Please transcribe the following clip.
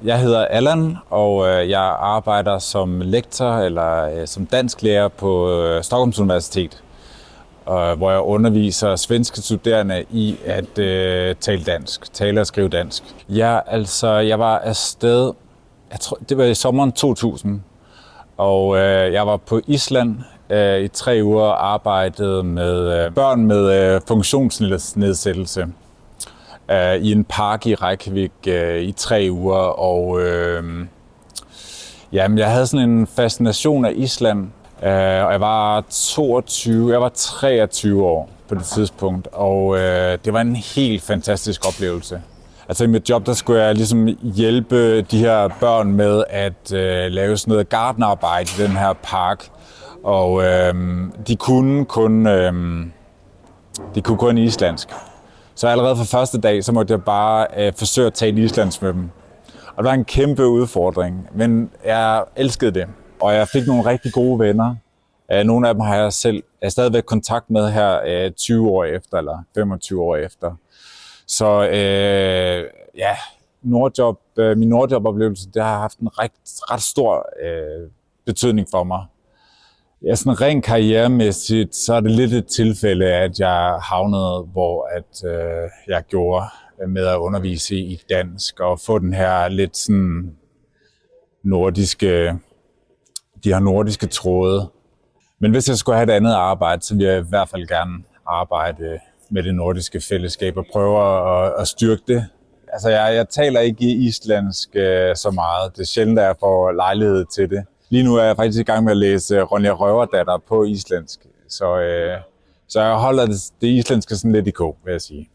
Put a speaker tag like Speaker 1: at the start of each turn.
Speaker 1: Jeg hedder Allan, og jeg arbejder som lektor eller som dansklærer på Stockholms Universitet, hvor jeg underviser svenske studerende i at tale dansk, tale og skrive dansk. Jeg var afsted, jeg tror, det var i sommeren 2000, og jeg var på Island i 3 uger og arbejdede med børn med funktionsnedsættelse i en park i Reykjavik i 3 uger, og jeg havde sådan en fascination af Island, og jeg var 23 år på det tidspunkt, og det var en helt fantastisk oplevelse. Altså i mit job, der skulle jeg ligesom hjælpe de her børn med at lave sådan noget gartnerarbejde i den her park, og de kunne kun islandsk. Så allerede fra første dag, så måtte jeg bare forsøge at tale islandsk med dem. Og det var en kæmpe udfordring, men jeg elskede det. Og jeg fik nogle rigtig gode venner. Nogle af dem har jeg stadigvæk kontakt med her 20 år efter, eller 25 år efter. Så min Nordjob-oplevelse, det har haft en ret stor betydning for mig. Ja, sådan rent karrieremæssigt, så er det lidt et tilfælde, at jeg havnede, hvor jeg gjorde med at undervise i dansk og få den her lidt sådan de her nordiske tråde. Men hvis jeg skulle have et andet arbejde, så ville jeg i hvert fald gerne arbejde med det nordiske fællesskab og prøve at styrke det. Altså jeg taler ikke islandsk så meget. Det er sjældent, at jeg får lejlighed til det. Lige nu er jeg faktisk i gang med at læse Ronja Røverdatter på islandsk, så jeg holder det islandske sådan lidt i kog, vil jeg sige.